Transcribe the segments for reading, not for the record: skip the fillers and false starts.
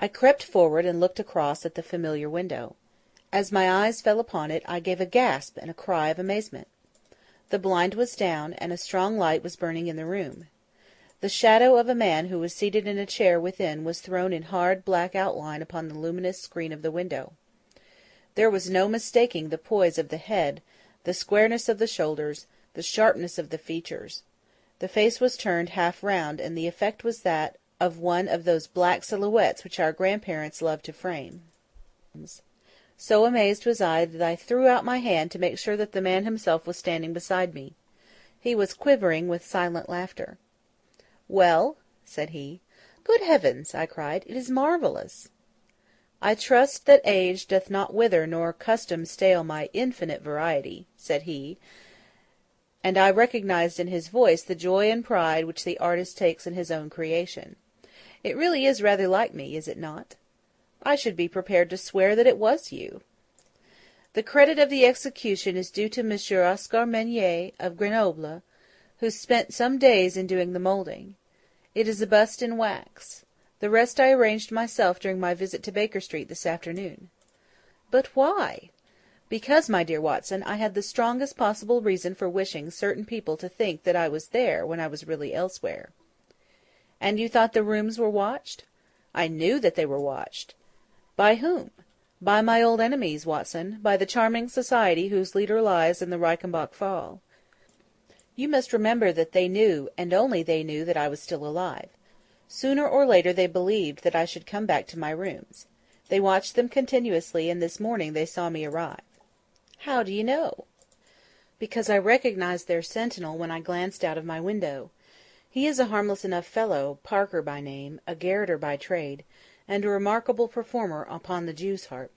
I crept forward and looked across at the familiar window. As my eyes fell upon it, I gave a gasp and a cry of amazement. The blind was down, and a strong light was burning in the room. The shadow of a man who was seated in a chair within was thrown in hard black outline upon the luminous screen of the window. There was no mistaking the poise of the head, the squareness of the shoulders, the sharpness of the features. The face was turned half round, and the effect was that of one of those black silhouettes which our grandparents loved to frame. So amazed was I that I threw out my hand to make sure that the man himself was standing beside me. He was quivering with silent laughter. "Well?" said he. "Good heavens!" I cried. "It is marvellous!" "I trust that age doth not wither nor custom stale my infinite variety," said he, and I recognized in his voice the joy and pride which the artist takes in his own creation. "It really is rather like me, is it not? I should be prepared to swear that it was you. The credit of the execution is due to Monsieur Oscar Meunier of Grenoble, who spent some days in doing the moulding. It is a bust in wax. The rest I arranged myself during my visit to Baker Street this afternoon." "But why?" "Because, my dear Watson, I had the strongest possible reason for wishing certain people to think that I was there when I was really elsewhere." "And you thought the rooms were watched?" "I knew that they were watched." "By whom?" "By my old enemies, Watson, by the charming society whose leader lies in the Reichenbach Fall. You must remember that they knew, and only they knew, that I was still alive. Sooner or later they believed that I should come back to my rooms. They watched them continuously, and this morning they saw me arrive." "How do you know?" "Because I recognized their sentinel when I glanced out of my window. He is a harmless enough fellow, Parker by name, a garroter by trade, and a remarkable performer upon the Jew's-harp.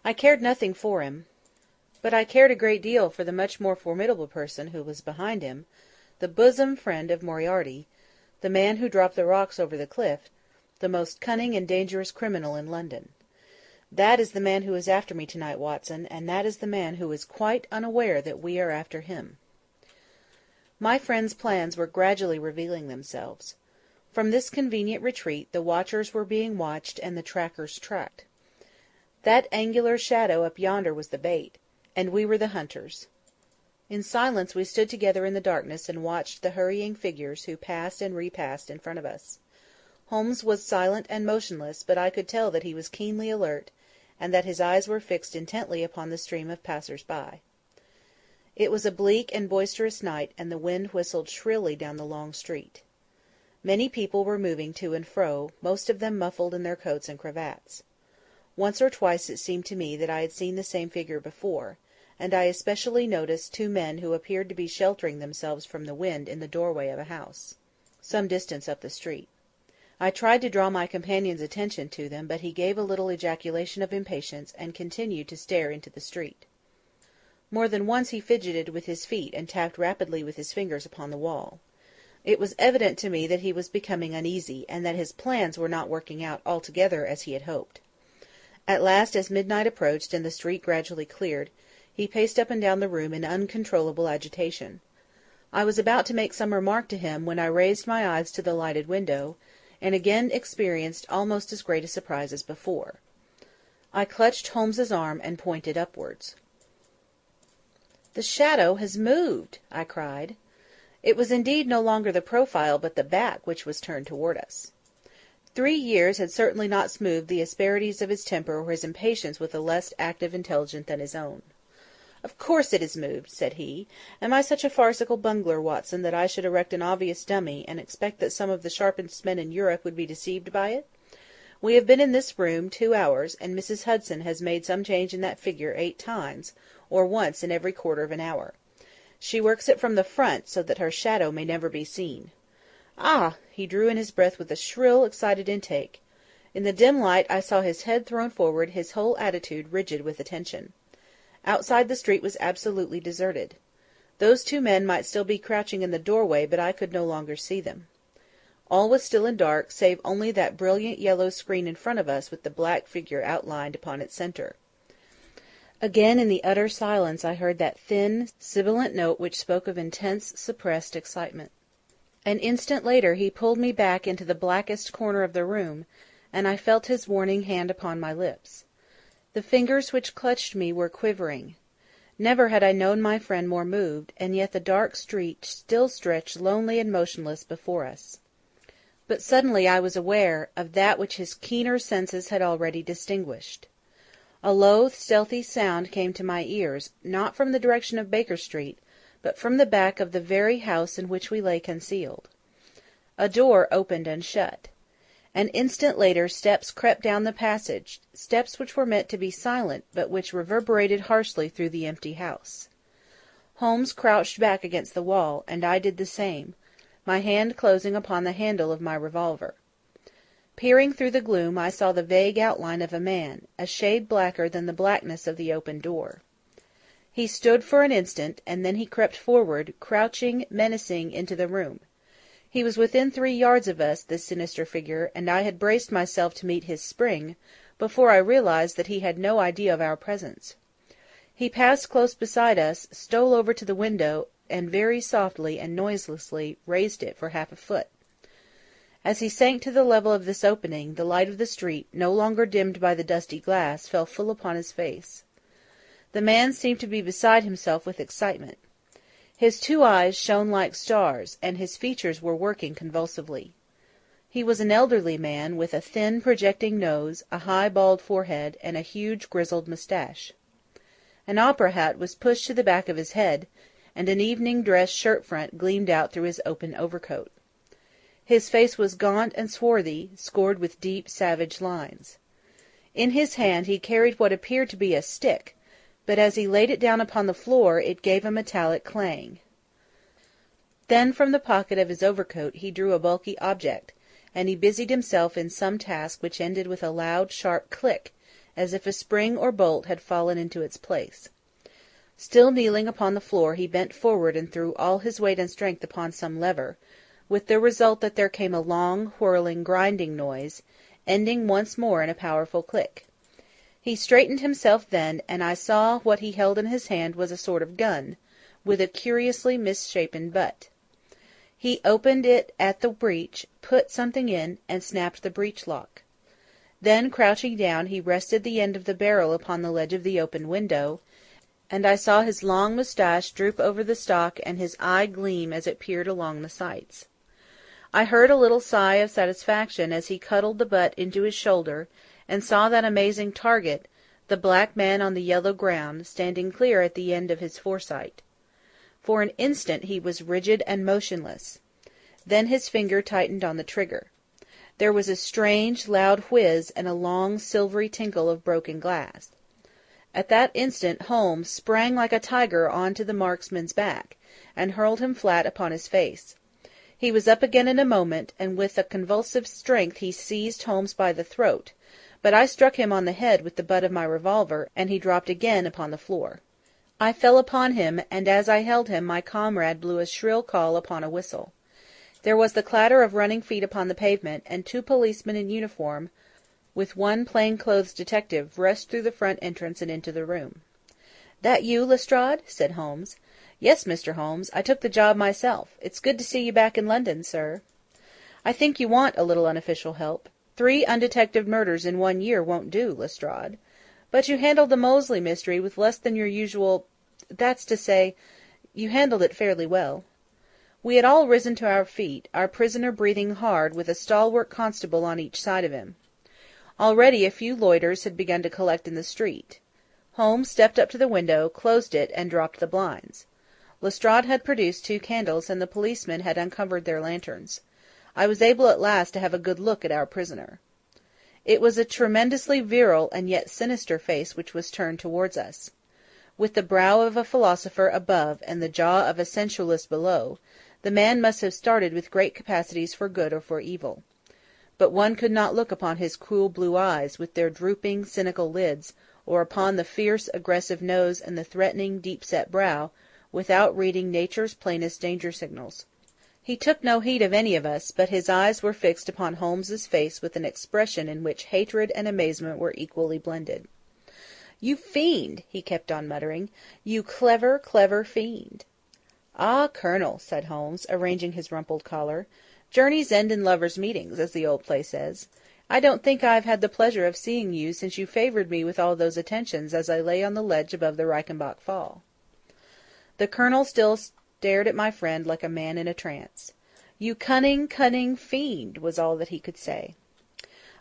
I cared nothing for him, but I cared a great deal for the much more formidable person who was behind him, the bosom friend of Moriarty, the man who dropped the rocks over the cliff, the most cunning and dangerous criminal in London. That is the man who is after me tonight, Watson, and that is the man who is quite unaware that we are after him." My friend's plans were gradually revealing themselves. From this convenient retreat the watchers were being watched and the trackers tracked. That angular shadow up yonder was the bait, and we were the hunters. In silence we stood together in the darkness and watched the hurrying figures who passed and repassed in front of us. Holmes was silent and motionless, but I could tell that he was keenly alert, and that his eyes were fixed intently upon the stream of passers-by. It was a bleak and boisterous night, and the wind whistled shrilly down the long street. Many people were moving to and fro, most of them muffled in their coats and cravats. Once or twice it seemed to me that I had seen the same figure before, and I especially noticed two men who appeared to be sheltering themselves from the wind in the doorway of a house, some distance up the street. I tried to draw my companion's attention to them, but he gave a little ejaculation of impatience, and continued to stare into the street. More than once he fidgeted with his feet and tapped rapidly with his fingers upon the wall. It was evident to me that he was becoming uneasy, and that his plans were not working out altogether as he had hoped. At last, as midnight approached and the street gradually cleared, he paced up and down the room in uncontrollable agitation. I was about to make some remark to him when I raised my eyes to the lighted window, and again experienced almost as great a surprise as before. I clutched Holmes's arm and pointed upwards. "The shadow has moved!" I cried. It was indeed no longer the profile but the back which was turned toward us. 3 years had certainly not smoothed the asperities of his temper or his impatience with a less active intelligence than his own. "Of course it has moved," said he. "Am I such a farcical bungler, Watson, that I should erect an obvious dummy, and expect that some of the sharpest men in Europe would be deceived by it? We have been in this room 2 hours, and Mrs. Hudson has made some change in that figure 8 times, or once in every quarter of an hour. She works it from the front, so that her shadow may never be seen. Ah!" he drew in his breath with a shrill, excited intake. In the dim light I saw his head thrown forward, his whole attitude rigid with attention. Outside the street was absolutely deserted. Those 2 men might still be crouching in the doorway, but I could no longer see them. All was still and dark, save only that brilliant yellow screen in front of us with the black figure outlined upon its centre. Again in the utter silence I heard that thin, sibilant note which spoke of intense, suppressed excitement. An instant later he pulled me back into the blackest corner of the room, and I felt his warning hand upon my lips. The fingers which clutched me were quivering. Never had I known my friend more moved, and yet the dark street still stretched lonely and motionless before us. But suddenly I was aware of that which his keener senses had already distinguished. A low, stealthy sound came to my ears, not from the direction of Baker Street, but from the back of the very house in which we lay concealed. A door opened and shut. An instant later steps crept down the passage, steps which were meant to be silent, but which reverberated harshly through the empty house. Holmes crouched back against the wall, and I did the same, my hand closing upon the handle of my revolver. Peering through the gloom, I saw the vague outline of a man, a shade blacker than the blackness of the open door. He stood for an instant, and then he crept forward, crouching, menacing, into the room. He was within 3 yards of us, this sinister figure, and I had braced myself to meet his spring, before I realized that he had no idea of our presence. He passed close beside us, stole over to the window, and very softly and noiselessly raised it for half a foot. As he sank to the level of this opening, the light of the street, no longer dimmed by the dusty glass, fell full upon his face. The man seemed to be beside himself with excitement. His 2 eyes shone like stars, and his features were working convulsively. He was an elderly man, with a thin, projecting nose, a high, bald forehead, and a huge, grizzled moustache. An opera hat was pushed to the back of his head, and an evening dress shirt-front gleamed out through his open overcoat. His face was gaunt and swarthy, scored with deep, savage lines. In his hand he carried what appeared to be a stick, but as he laid it down upon the floor it gave a metallic clang. Then from the pocket of his overcoat he drew a bulky object, and he busied himself in some task which ended with a loud, sharp click, as if a spring or bolt had fallen into its place. Still kneeling upon the floor, he bent forward and threw all his weight and strength upon some lever, with the result that there came a long, whirling, grinding noise, ending once more in a powerful click. He straightened himself then, and I saw what he held in his hand was a sort of gun, with a curiously misshapen butt. He opened it at the breech, put something in, and snapped the breech lock. Then, crouching down, he rested the end of the barrel upon the ledge of the open window, and I saw his long moustache droop over the stock and his eye gleam as it peered along the sights. I heard a little sigh of satisfaction as he cuddled the butt into his shoulder, and saw that amazing target, the black man on the yellow ground, standing clear at the end of his foresight. For an instant he was rigid and motionless. Then his finger tightened on the trigger. There was a strange, loud whiz and a long, silvery tinkle of broken glass. At that instant Holmes sprang like a tiger on to the marksman's back, and hurled him flat upon his face. He was up again in a moment, and with a convulsive strength he seized Holmes by the throat, but I struck him on the head with the butt of my revolver, and he dropped again upon the floor. I fell upon him, and as I held him my comrade blew a shrill call upon a whistle. There was the clatter of running feet upon the pavement, and 2 policemen in uniform, with 1 plain-clothes detective, rushed through the front entrance and into the room. "That you, Lestrade?" said Holmes. "Yes, Mr. Holmes. I took the job myself. It's good to see you back in London, sir." "I think you want a little unofficial help. 3 undetected murders in 1 year won't do, Lestrade. But you handled the Molesley mystery with less than your usual—that's to say, you handled it fairly well." We had all risen to our feet, our prisoner breathing hard, with a stalwart constable on each side of him. Already a few loiterers had begun to collect in the street. Holmes stepped up to the window, closed it, and dropped the blinds. Lestrade had produced 2 candles, and the policemen had uncovered their lanterns. I was able at last to have a good look at our prisoner. It was a tremendously virile and yet sinister face which was turned towards us. With the brow of a philosopher above and the jaw of a sensualist below, the man must have started with great capacities for good or for evil. But one could not look upon his cruel blue eyes, with their drooping, cynical lids, or upon the fierce, aggressive nose and the threatening, deep-set brow, without reading nature's plainest danger signals. He took no heed of any of us, but his eyes were fixed upon Holmes's face with an expression in which hatred and amazement were equally blended. "You fiend!" he kept on muttering. "You clever, clever fiend!" "Ah, Colonel," said Holmes, arranging his rumpled collar, "journeys end in lovers' meetings, as the old play says. I don't think I have had the pleasure of seeing you since you favoured me with all those attentions as I lay on the ledge above the Reichenbach Fall." The colonel still stared at my friend like a man in a trance. "You cunning, cunning fiend!" was all that he could say.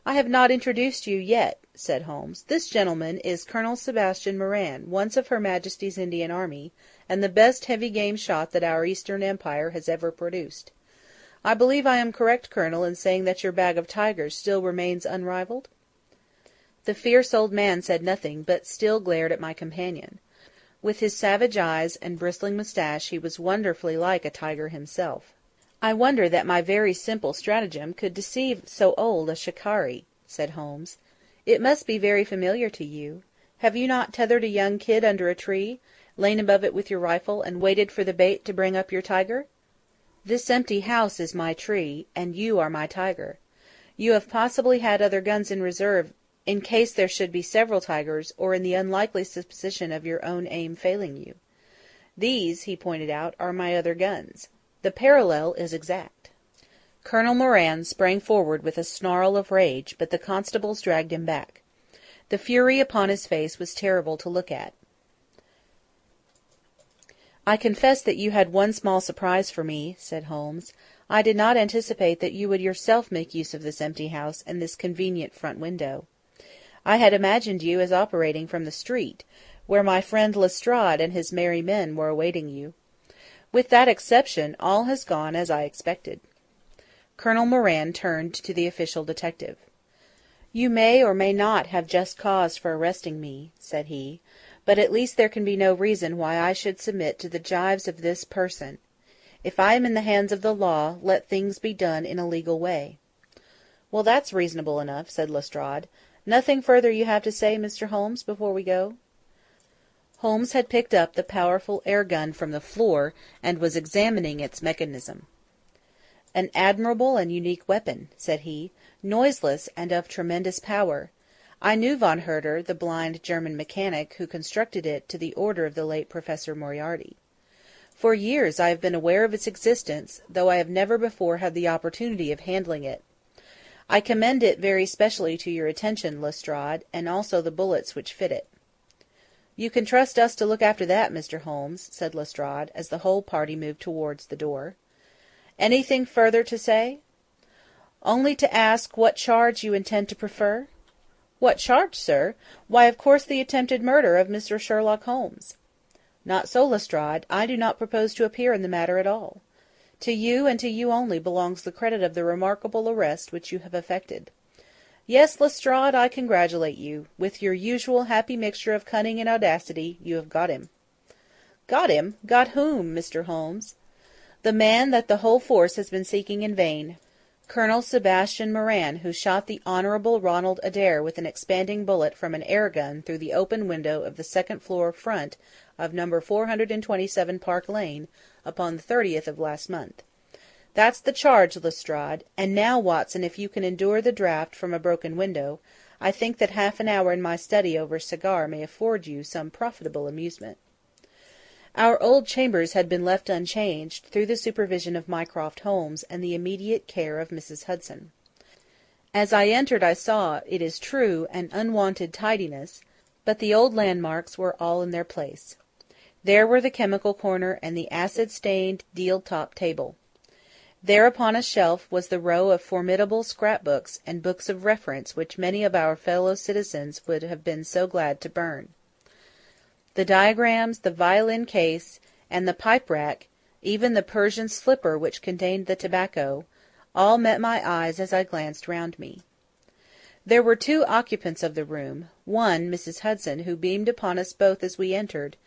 "I have not introduced you yet," said Holmes. "This gentleman is Colonel Sebastian Moran, once of Her Majesty's Indian Army, and the best heavy-game shot that our Eastern Empire has ever produced. I believe I am correct, Colonel, in saying that your bag of tigers still remains unrivalled?" The fierce old man said nothing, but still glared at my companion. With his savage eyes and bristling moustache he was wonderfully like a tiger himself. "I wonder that my very simple stratagem could deceive so old a shikari," said Holmes. "It must be very familiar to you. Have you not tethered a young kid under a tree, lain above it with your rifle, and waited for the bait to bring up your tiger? This empty house is my tree, and you are my tiger. You have possibly had other guns in reserve in case there should be several tigers, or in the unlikely supposition of your own aim failing you. These," he pointed out, "are my other guns. The parallel is exact." Colonel Moran sprang forward with a snarl of rage, but the constables dragged him back. The fury upon his face was terrible to look at. "I confess that you had one small surprise for me," said Holmes. "I did not anticipate that you would yourself make use of this empty house and this convenient front window. I had imagined you as operating from the street, where my friend Lestrade and his merry men were awaiting you. With that exception, all has gone as I expected." Colonel Moran turned to the official detective. "You may or may not have just cause for arresting me," said he, "but at least there can be no reason why I should submit to the gibes of this person. If I am in the hands of the law, let things be done in a legal way." "Well, that's reasonable enough," said Lestrade. "Nothing further you have to say, Mr. Holmes, before we go?" Holmes had picked up the powerful air-gun from the floor and was examining its mechanism. "An admirable and unique weapon," said he, "noiseless and of tremendous power. I knew von Herder, the blind German mechanic who constructed it to the order of the late Professor Moriarty. For years I have been aware of its existence, though I have never before had the opportunity of handling it. I commend it very specially to your attention, Lestrade, and also the bullets which fit it." "You can trust us to look after that, Mr. Holmes," said Lestrade, as the whole party moved towards the door. "Anything further to say?" "Only to ask what charge you intend to prefer?" "What charge, sir? Why, of course, the attempted murder of Mr. Sherlock Holmes." "Not so, Lestrade. I do not propose to appear in the matter at all. To you, and to you only, belongs the credit of the remarkable arrest which you have effected. Yes, Lestrade, I congratulate you. With your usual happy mixture of cunning and audacity, you have got him." "Got him? Got whom, Mr. Holmes?" "The man that the whole force has been seeking in vain. Colonel Sebastian Moran, who shot the Honourable Ronald Adair with an expanding bullet from an air-gun through the open window of the second-floor front of No. 427 Park Lane upon the 30th of last month. That's the charge, Lestrade. And now, Watson, if you can endure the draught from a broken window, I think that half an hour in my study over a cigar may afford you some profitable amusement." Our old chambers had been left unchanged, through the supervision of Mycroft Holmes and the immediate care of Mrs. Hudson. As I entered I saw, it is true, an unwonted tidiness, but the old landmarks were all in their place. There were the chemical corner and the acid-stained deal-top table. There upon a shelf was the row of formidable scrap-books and books of reference which many of our fellow citizens would have been so glad to burn. The diagrams, the violin case, and the pipe-rack, even the Persian slipper which contained the tobacco, all met my eyes as I glanced round me. There were two occupants of the room, one Mrs. Hudson, who beamed upon us both as we entered,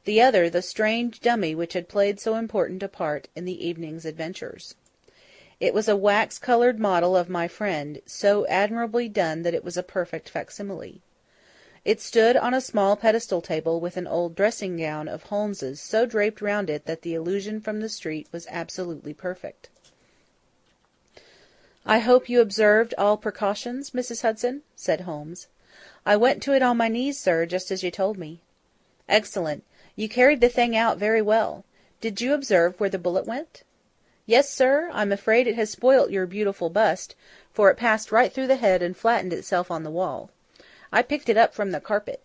the other the strange dummy which had played so important a part in the evening's adventures. It was a wax-coloured model of my friend, so admirably done that it was a perfect facsimile. It stood on a small pedestal table with an old dressing-gown of Holmes's so draped round it that the illusion from the street was absolutely perfect. "I hope you observed all precautions, Mrs. Hudson?" said Holmes. "I went to it on my knees, sir, just as you told me." "Excellent. You carried the thing out very well. Did you observe where the bullet went?" "Yes, sir, I'm afraid it has spoilt your beautiful bust, for it passed right through the head and flattened itself on the wall. I picked it up from the carpet.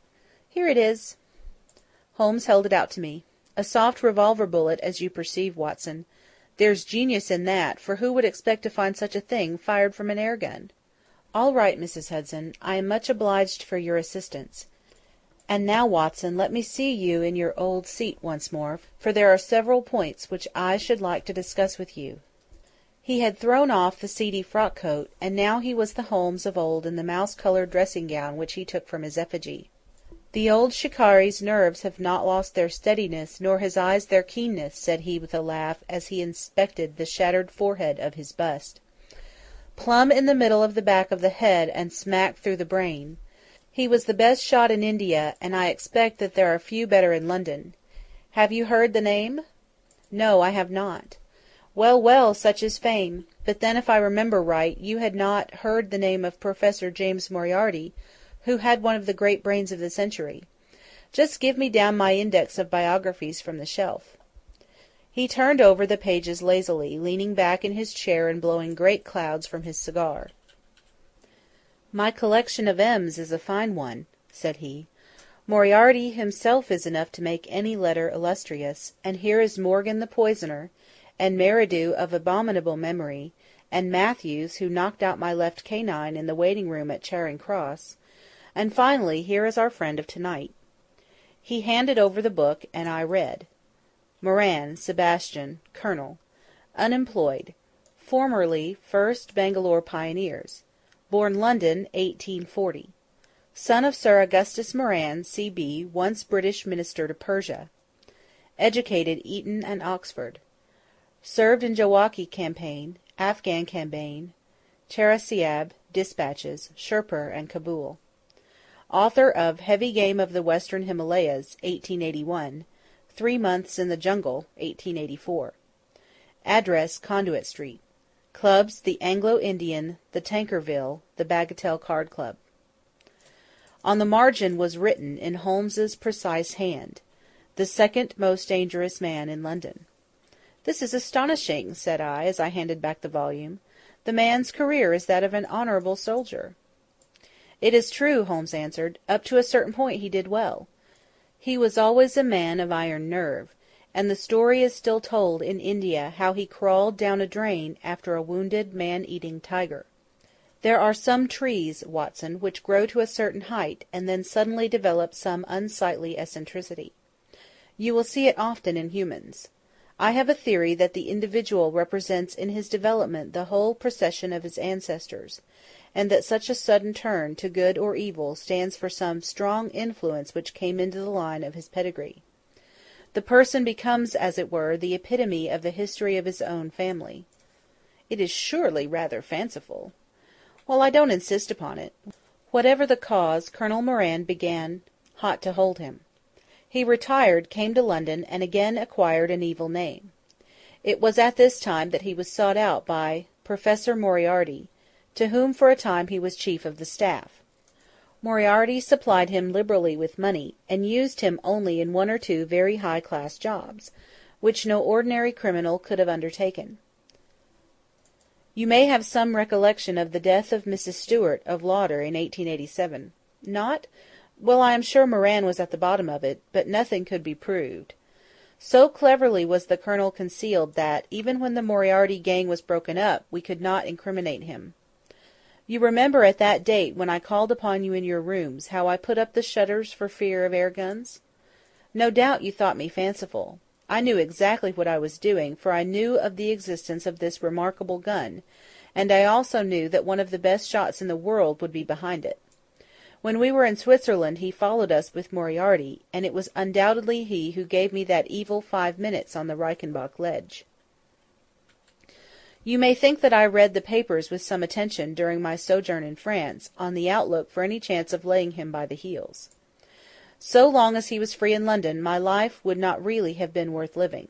Here it is." Holmes held it out to me. "A soft revolver bullet, as you perceive, Watson. There's genius in that, for who would expect to find such a thing fired from an air gun?" "All right, Mrs. Hudson. I am much obliged for your assistance. And now, Watson, let me see you in your old seat once more, for there are several points which I should like to discuss with you." He had thrown off the seedy frock-coat, and now he was the Holmes of old in the mouse-coloured dressing-gown which he took from his effigy. "The old shikari's nerves have not lost their steadiness, nor his eyes their keenness," said he with a laugh, as he inspected the shattered forehead of his bust. "Plumb in the middle of the back of the head, and smack through the brain. He was the best shot in India, and I expect that there are few better in London. Have you heard the name?" "No, I have not." "Well, well, such is fame. But then, if I remember right, you had not heard the name of Professor James Moriarty, who had one of the great brains of the century. Just give me down my index of biographies from the shelf." He turned over the pages lazily, leaning back in his chair and blowing great clouds from his cigar. "My collection of M's is a fine one," said he. "Moriarty himself is enough to make any letter illustrious, and here is Morgan the poisoner, and Meridew of abominable memory, and Matthews, who knocked out my left canine in the waiting-room at Charing Cross, and finally here is our friend of tonight." He handed over the book, and I read: Moran, Sebastian, Colonel. Unemployed. Formerly 1st Bangalore Pioneers. Born London, 1840. Son of Sir Augustus Moran, C.B., once British Minister to Persia. Educated Eton and Oxford. Served in Jawaki campaign, Afghan campaign, Chera-Siab, Dispatches, Sherpur and Kabul. Author of Heavy Game of the Western Himalayas, 1881. 3 Months in the Jungle, 1884. Address Conduit Street. Clubs the Anglo-Indian, the Tankerville, the Bagatelle Card Club. On the margin was written in Holmes's precise hand, "The second most dangerous man in London." "This is astonishing," said I, as I handed back the volume. "The man's career is that of an honourable soldier." "It is true," Holmes answered. "Up to a certain point he did well. He was always a man of iron nerve, and the story is still told in India how he crawled down a drain after a wounded man-eating tiger. There are some trees, Watson, which grow to a certain height, and then suddenly develop some unsightly eccentricity. You will see it often in humans. I have a theory that the individual represents in his development the whole procession of his ancestors, and that such a sudden turn to good or evil stands for some strong influence which came into the line of his pedigree. The person becomes, as it were, the epitome of the history of his own family." "It is surely rather fanciful." "Well, I don't insist upon it. Whatever the cause, Colonel Moran began hot to hold him. He retired, came to London, and again acquired an evil name. It was at this time that he was sought out by Professor Moriarty, to whom for a time he was chief of the staff. Moriarty supplied him liberally with money, and used him only in 1 or 2 very high-class jobs, which no ordinary criminal could have undertaken. You may have some recollection of the death of Mrs. Stewart of Lauder in 1887. Not? Well, I am sure Moran was at the bottom of it, but nothing could be proved. So cleverly was the Colonel concealed that, even when the Moriarty gang was broken up, we could not incriminate him. You remember at that date when I called upon you in your rooms how I put up the shutters for fear of air guns? No doubt you thought me fanciful. I knew exactly what I was doing, for I knew of the existence of this remarkable gun, and I also knew that one of the best shots in the world would be behind it. When we were in Switzerland he followed us with Moriarty, and it was undoubtedly he who gave me that evil 5 minutes on the Reichenbach ledge. You may think that I read the papers with some attention during my sojourn in France, on the outlook for any chance of laying him by the heels. So long as he was free in London, my life would not really have been worth living.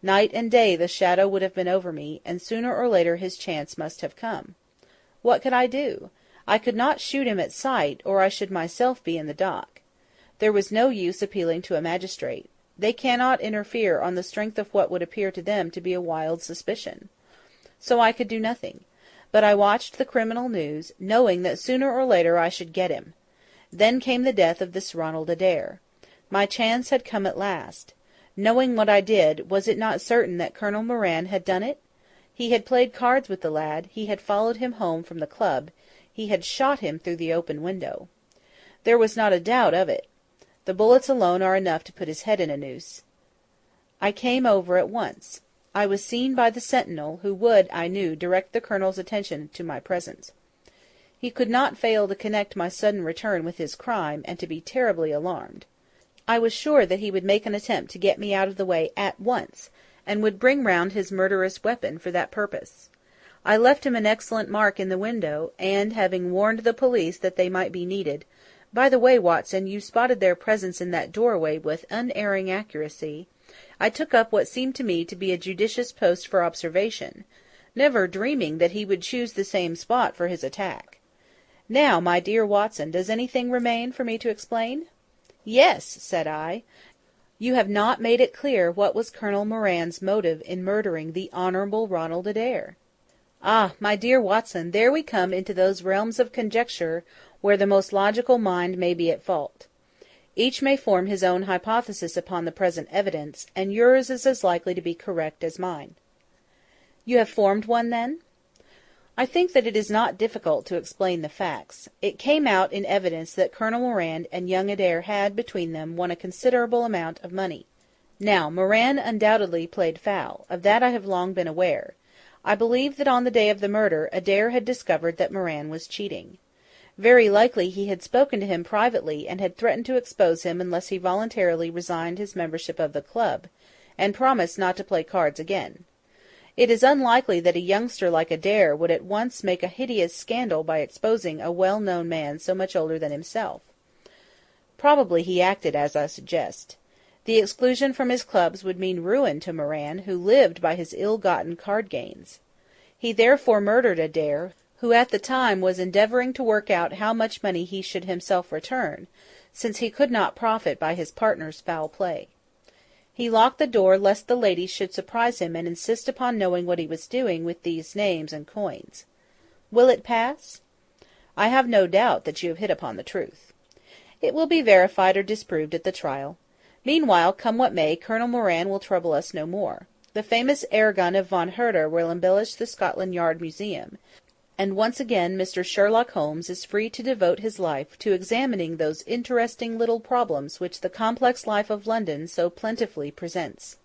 Night and day the shadow would have been over me, and sooner or later his chance must have come. What could I do? I could not shoot him at sight, or I should myself be in the dock. There was no use appealing to a magistrate. They cannot interfere on the strength of what would appear to them to be a wild suspicion. So I could do nothing. But I watched the criminal news, knowing that sooner or later I should get him. Then came the death of this Ronald Adair. My chance had come at last. Knowing what I did, was it not certain that Colonel Moran had done it? He had played cards with the lad, he had followed him home from the club, he had shot him through the open window. There was not a doubt of it. The bullets alone are enough to put his head in a noose. I came over at once. I was seen by the sentinel, who would, I knew, direct the Colonel's attention to my presence. He could not fail to connect my sudden return with his crime, and to be terribly alarmed. I was sure that he would make an attempt to get me out of the way at once, and would bring round his murderous weapon for that purpose. I left him an excellent mark in the window, and, having warned the police that they might be needed— by the way, Watson, you spotted their presence in that doorway with unerring accuracy— I took up what seemed to me to be a judicious post for observation, never dreaming that he would choose the same spot for his attack. Now, my dear Watson, does anything remain for me to explain? Yes, said I. You have not made it clear what was Colonel Moran's motive in murdering the Honourable Ronald Adair. Ah, my dear Watson, there we come into those realms of conjecture where the most logical mind may be at fault. Each may form his own hypothesis upon the present evidence, and yours is as likely to be correct as mine. You have formed one, then? I think that it is not difficult to explain the facts. It came out in evidence that Colonel Moran and young Adair had, between them, won a considerable amount of money. Now, Moran undoubtedly played foul. Of that I have long been aware. I believe that on the day of the murder Adair had discovered that Moran was cheating. Very likely he had spoken to him privately, and had threatened to expose him unless he voluntarily resigned his membership of the club, and promised not to play cards again. It is unlikely that a youngster like Adair would at once make a hideous scandal by exposing a well-known man so much older than himself. Probably he acted as I suggest. The exclusion from his clubs would mean ruin to Moran, who lived by his ill-gotten card gains. He therefore murdered Adair, who at the time was endeavouring to work out how much money he should himself return, since he could not profit by his partner's foul play. He locked the door lest the ladies should surprise him and insist upon knowing what he was doing with these names and coins. Will it pass? I have no doubt that you have hit upon the truth. It will be verified or disproved at the trial. Meanwhile, come what may, Colonel Moran will trouble us no more. The famous air-gun of Von Herder will embellish the Scotland Yard Museum, and once again Mr. Sherlock Holmes is free to devote his life to examining those interesting little problems which the complex life of London so plentifully presents.